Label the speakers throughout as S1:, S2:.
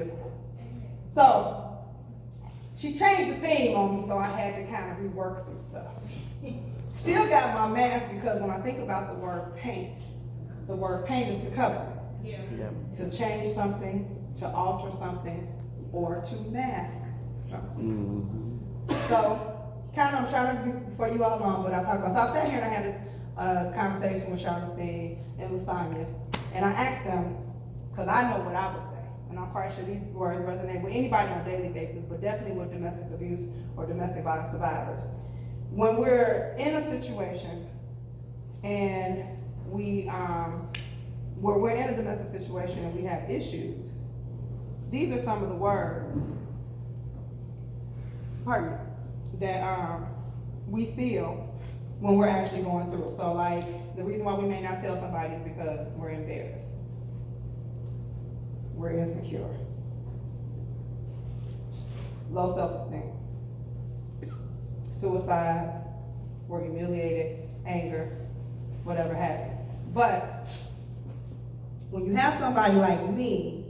S1: difficult. So, she changed the theme on me, so I had to kind of rework some stuff. Still got my mask because when I think about the word paint is to cover, to change something, to alter something, or to mask something. So, kind of, I'm trying to be before you all long, but I talk about. So I sat here and I had a conversation with Charleston and Lasagna, and I asked them, because I know what I would say, and I'm quite sure these words resonate with anybody on a daily basis, but definitely with domestic abuse or domestic violence survivors. When we're in a situation and where we're in a domestic situation and we have issues, these are some of the words, that we feel when we're actually going through it. So like, the reason why we may not tell somebody is because we're embarrassed. We're insecure. Low self-esteem. Suicide. We're humiliated. Anger. Whatever have you. But when you have somebody like me,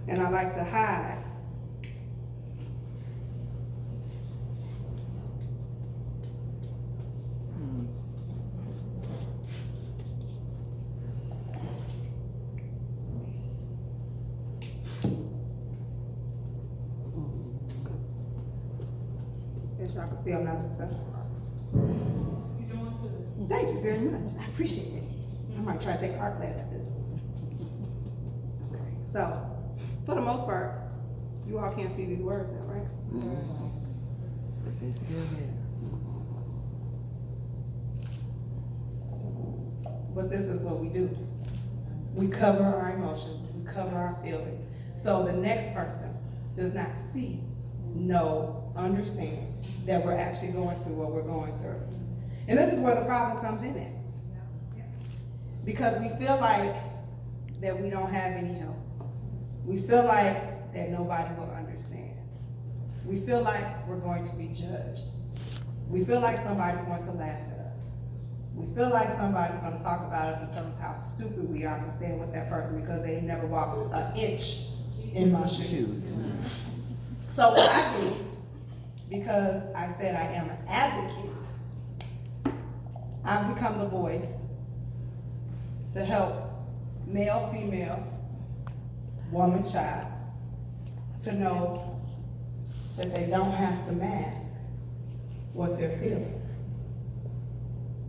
S1: and I like to hide, as y'all can see, I'm not a professional artist.
S2: You're doing good.
S1: Thank you very much. I appreciate it. I might try to take an art class at this. Okay, so, for the most part, you all can't see these words now, right? But this is what we do. We cover our emotions, we cover our feelings. So the next person does not see, know, understand that we're actually going through what we're going through. And this is where the problem comes in at. Because we feel like that we don't have any help. We feel like that nobody will understand. We feel like we're going to be judged. We feel like somebody's going to laugh at us. We feel like somebody's going to talk about us and tell us how stupid we are for staying with that person because they've never walked an inch in my shoes. So what I do, because I said I am an advocate, I've become the voice to help male, female, woman, child, to know that they don't have to mask what they're feeling.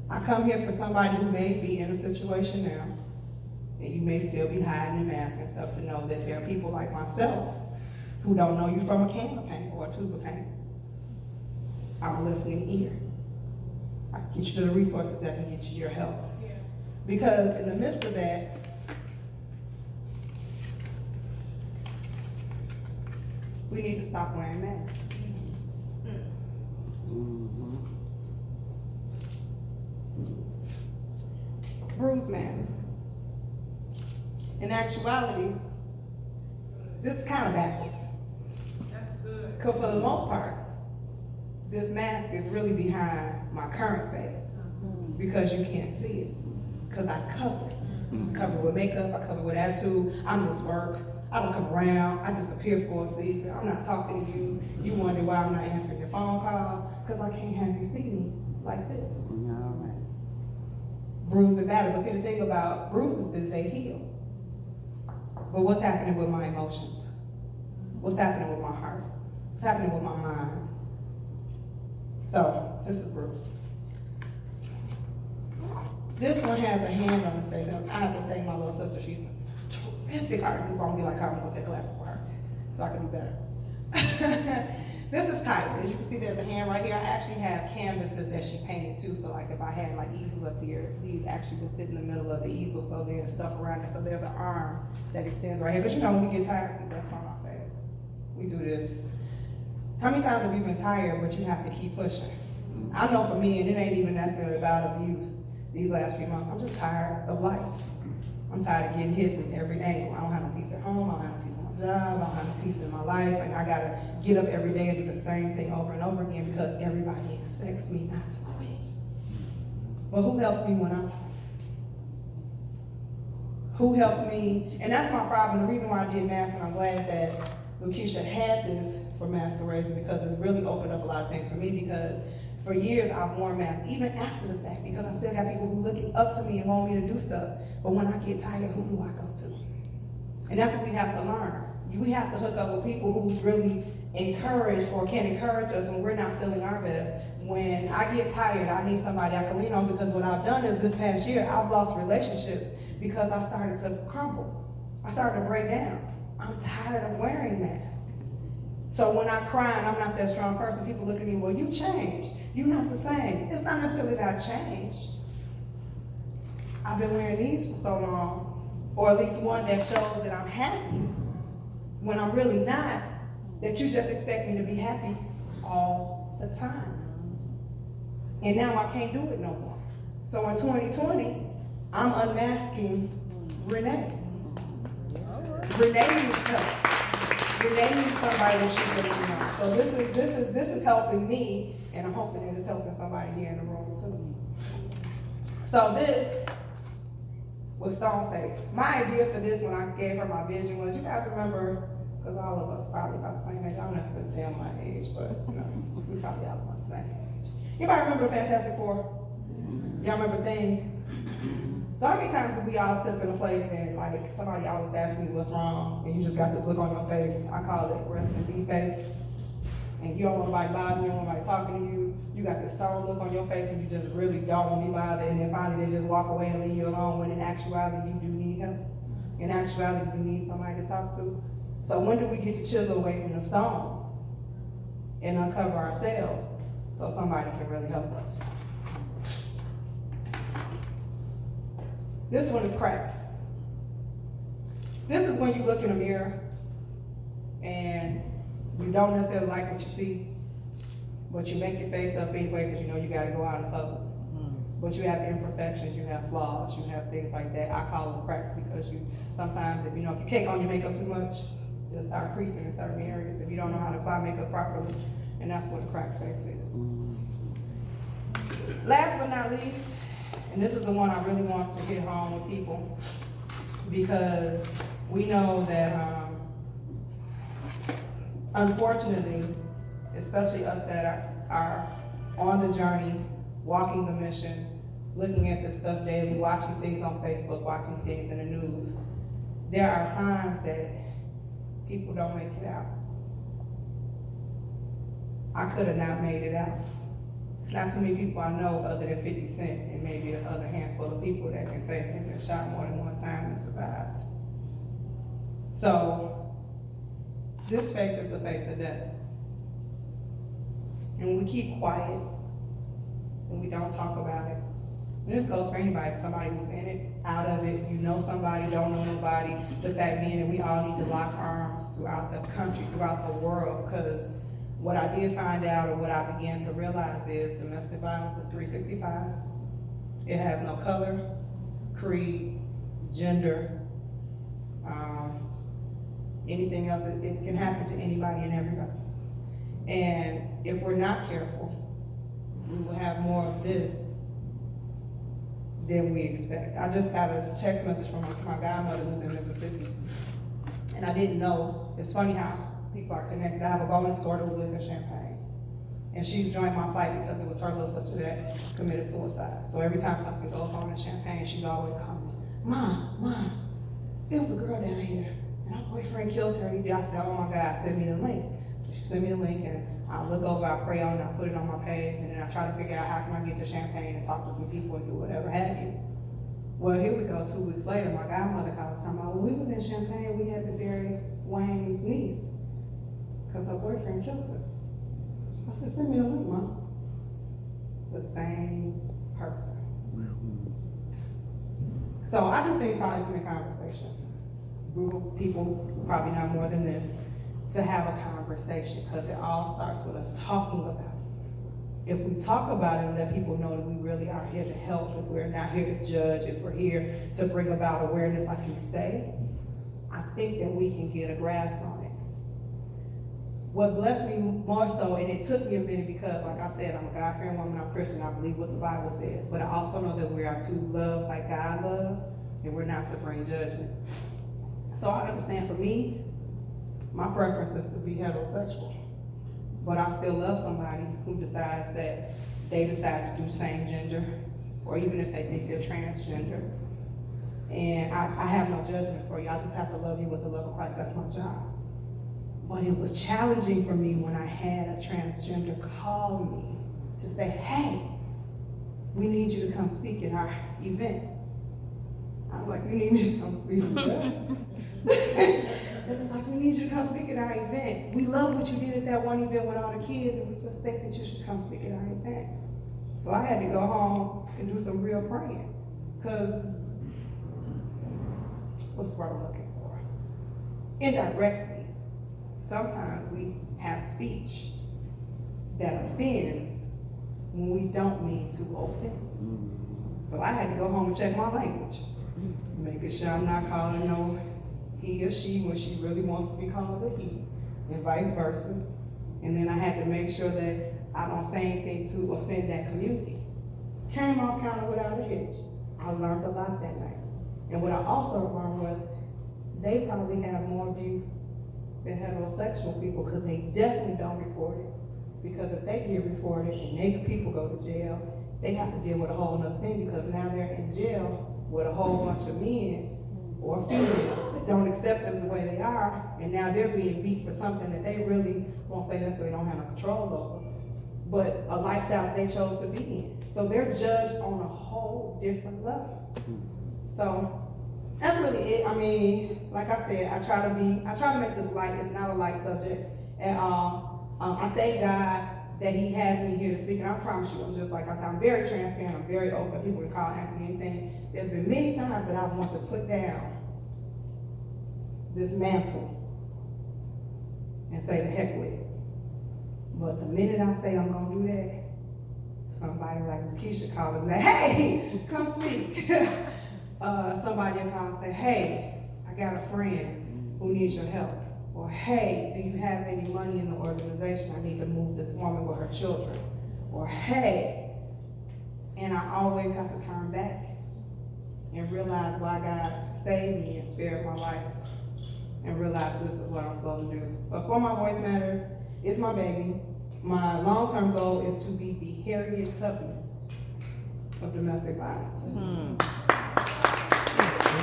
S1: I come here for somebody who may be in a situation now, and you may still be hiding and masking stuff, to know that there are people like myself who don't know you from a can of paint or a tube of paint. I'm a listening ear. I can get you to the resources that can get you your help. Because in the midst of that, we need to stop wearing masks. Bruise mask. In actuality, this is kind of backwards.
S2: That's good.
S1: Because for the most part, this mask is really behind my current face because you can't see it. Because I cover it. I cover it with makeup, I cover it with attitude, I miss work, I don't come around, I disappear for a season, I'm not talking to you, you wonder why I'm not answering your phone call, because I can't have you see me like this. All right. Bruised and battered, but see the thing about bruises is they heal. But what's happening with my emotions? What's happening with my heart? What's happening with my mind? So, this is bruised. This one has a hand on his face, and I have to thank my little sister. She's a terrific artist. It's gonna be like her. I'm gonna take classes for her, so I can do better. This is tighter. As you can see, there's a hand right here. I actually have canvases that she painted too, so like if I had like easels up here, these actually would sit in the middle of the easel, so there's stuff around it. So there's an arm that extends right here. But you know, when we get tired, we rest on our face. We do this. How many times have you been tired, but you have to keep pushing? I know for me, and it ain't even necessarily about abuse. These last few months, I'm just tired of life. I'm tired of getting hit from every angle. I don't have no peace at home, I don't have no peace in my job, I don't have no peace in my life, and I gotta get up every day and do the same thing over and over again because everybody expects me not to quit. But who helps me when I'm tired? who helps me, and that's my problem. The reason why I did masks, and I'm glad that Lakeisha had this for masquerades, is because it's really opened up a lot of things for me, because for years I've worn masks, even after the fact, because I still got people who look up to me and want me to do stuff. But when I get tired, who do I go to? And that's what we have to learn. We have to hook up with people who really encourage or can encourage us when we're not feeling our best. When I get tired, I need somebody I can lean on, because what I've done is this past year, I've lost relationships because I started to crumble. I started to break down. I'm tired of wearing masks. So when I cry and I'm not that strong person, people look at me, well, you changed. You're not the same. It's not necessarily that I changed. I've been wearing these for so long, or at least one that shows that I'm happy when I'm really not, that you just expect me to be happy all the time. And now I can't do it no more. So in 2020, I'm unmasking Renee. Renee needs help. Renee needs somebody that she really knows. So this is helping me, and I'm hoping that it's helping somebody here in the room too. So this was Stoneface. My idea for this when I gave her my vision was, you guys remember, because all of us probably about the same age. I don't necessarily tell my age, but you know, we probably all about the same age. Anybody remember the Fantastic Four? Y'all remember Thing? So how many times have we all sit up in a place and like somebody always asks me what's wrong, and you just got this look on your face? I call it rest in peace face. And you don't want nobody bothering you, you don't want nobody talking to you. You got this stone look on your face and you just really don't want to be bothered, and then finally they just walk away and leave you alone, when in actuality you do need help. In actuality you need somebody to talk to. So when do we get to chisel away from the stone and uncover ourselves so somebody can really help us? This one is cracked. This is when you look in a mirror and you don't necessarily like what you see, but you make your face up anyway because you know you gotta go out in public. But you have imperfections, you have flaws, you have things like that. I call them cracks because you sometimes, if you can't on your makeup too much, you'll start creasing in certain areas if you don't know how to apply makeup properly, and that's what a cracked face is. Last but not least, and this is the one I really want to hit home with people, because we know that unfortunately, especially us that are on the journey, walking the mission, looking at this stuff daily, watching things on Facebook, watching things in the news, there are times that people don't make it out. I could have not made it out. It's not too many people I know other than 50 Cent and maybe the other handful of people that can say they've been shot more than one time and survived. So, this face is the face of death. And when we keep quiet, and we don't talk about it, and this goes for anybody, somebody who's in it, out of it, you know somebody, don't know nobody, the fact being that we all need to lock arms throughout the country, throughout the world, because what I did find out, or what I began to realize, is domestic violence is 365. It has no color, creed, gender, anything else. It can happen to anybody and everybody. And if we're not careful, we will have more of this than we expect. I just got a text message from my godmother who's in Mississippi, and I didn't know. It's funny how people are connected. I have a bonus daughter who lives in Champaign, and she's joined my flight because it was her little sister that committed suicide. So every time something goes on in Champaign, she's always calling me, Mom, there was a girl down here, and her boyfriend killed her. I said, oh my God, send me the link. So she sent me the link, and I look over, I pray on it, I put it on my page, and then I try to figure out how can I get to Champaign and talk to some people and do whatever have you. Well, here we go, 2 weeks later, my godmother calls talking about, when we was in Champaign, we had to bury Wayne's niece because her boyfriend killed her. I said, send me the link, Mom. The same person. So I do things called intimate conversations. Group of people, probably not more than this, to have a conversation, because it all starts with us talking about it. If we talk about it and let people know that we really are here to help, if we're not here to judge, if we're here to bring about awareness like you say, I think that we can get a grasp on it. What blessed me more so, and it took me a minute because, like I said, I'm a God-fearing woman, I'm Christian, I believe what the Bible says, but I also know that we are to love like God loves, and we're not to bring judgment. So I understand for me, my preference is to be heterosexual. But I still love somebody who decides that they decide to do same gender, or even if they think they're transgender. And I have no judgment for you. I just have to love you with the love of Christ. That's my job. But it was challenging for me when I had a transgender call me to say, hey, we need you to come speak at our event. I'm like, you need me to come speak at that? It was like, we need you to come speak at our event. We love what you did at that one event with all the kids, and we just think that you should come speak at our event. So I had to go home and do some real praying. Because, what's the word I'm looking for? Indirectly, sometimes we have speech that offends when we don't mean to offend. So I had to go home and check my language, making sure I'm not calling no he or she when she really wants to be called a he, and vice versa. And then I had to make sure that I don't say anything to offend that community. Came off kind of without a hitch. I learned a lot that night. And what I also learned was they probably have more abuse than heterosexual people, because they definitely don't report it. Because if they get reported and naked people go to jail, they have to deal with a whole other thing, because now they're in jail with a whole bunch of men or females that don't accept them the way they are, and now they're being beat for something that they really, won't say necessarily don't have no control over, but a lifestyle that they chose to be in. So they're judged on a whole different level. So that's really it. I mean, like I said, I try to make this light. It's not a light subject at all. I thank God that He has me here to speak, and I promise you, I'm just like I said, I'm very transparent, I'm very open. People can call and ask me anything. There's been many times that I want to put down this mantle and say the heck with it. But the minute I say I'm gonna do that, somebody like Keisha called me like, hey, come speak. Somebody will call and say, hey, I got a friend who needs your help. Or, hey, do you have any money in the organization? I need to move this woman with her children. Or, hey, and I always have to turn back and realize why God saved me and spared my life, and realize this is what I'm supposed to do. So For My Voice Matters is my baby. My long-term goal is to be the Harriet Tubman of domestic violence.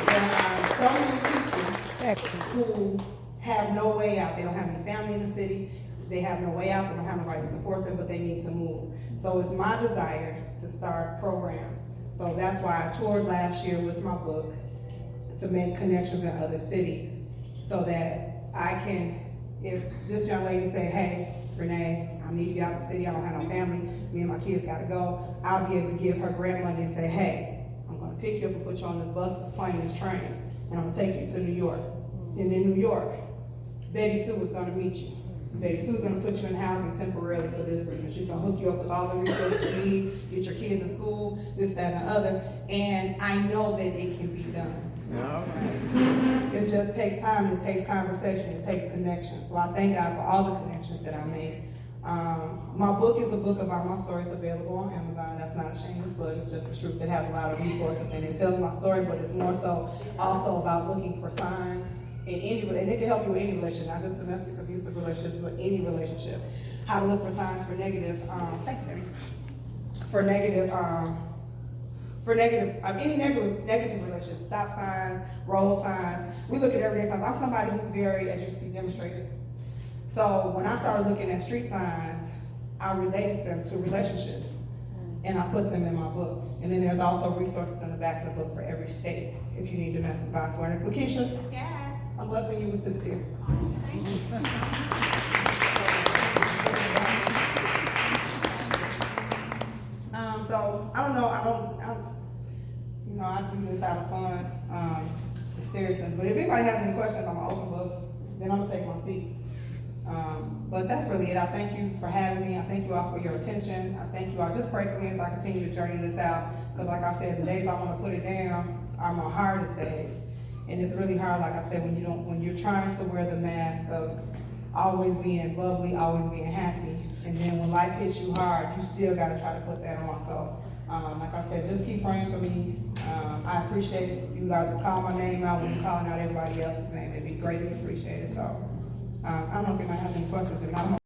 S1: There are so many people who have no way out. They don't have any family in the city. They have no way out. They don't have nobody to support them, but they need to move. So it's my desire to start programs. So that's why I toured last year with my book, to make connections in other cities, so that I can, if this young lady say, hey, Renee, I need you out of the city, I don't have no family, me and my kids gotta go, I'll be able to give her grant money and say, hey, I'm gonna pick you up and put you on this bus, this plane, this train, and I'm gonna take you to New York. And in New York, Betty Sue is gonna meet you. Betty Sue's gonna put you in housing temporarily for this reason. She's gonna hook you up with all the resources you need, get your kids in school, this, that, and the other, and I know that it can be done. It just takes time, it takes conversation, it takes connection. So I thank God for all the connections that I made. My book is a book about my stories, available on Amazon. That's not a shameless plug, it's just the truth. It has a lot of resources and it tells my story, but it's more so also about looking for signs in any, and it can help you in any relationship, not just domestic abusive relationships, but any relationship. How to look for signs for negative, any negative relationships, stop signs, roll signs. We look at everyday signs. I'm somebody who's very, as you can see, demonstrated. So when I started looking at street signs, I related them to relationships, and I put them in my book. And then there's also resources in the back of the book for every state if you need domestic violence awareness. Lakeisha? Yes. I'm blessing you with this deal. Thank you. So I don't know, I do this out of fun, the seriousness. But if anybody has any questions, I'm an open book. Then I'm gonna take my seat. But that's really it. I thank you for having me. I thank you all for your attention. I thank you all. Just pray for me as I continue to journey this out. Because like I said, the days I want to put it down are my hardest days. And it's really hard, like I said, when you're trying to wear the mask of always being bubbly, always being happy, and then when life hits you hard, you still got to try to put that on. So, like I said, just keep praying for me. I appreciate it. You guys will call my name out when you're calling out everybody else's name. It'd be greatly appreciated. So, I don't know if anybody has any questions, but I'm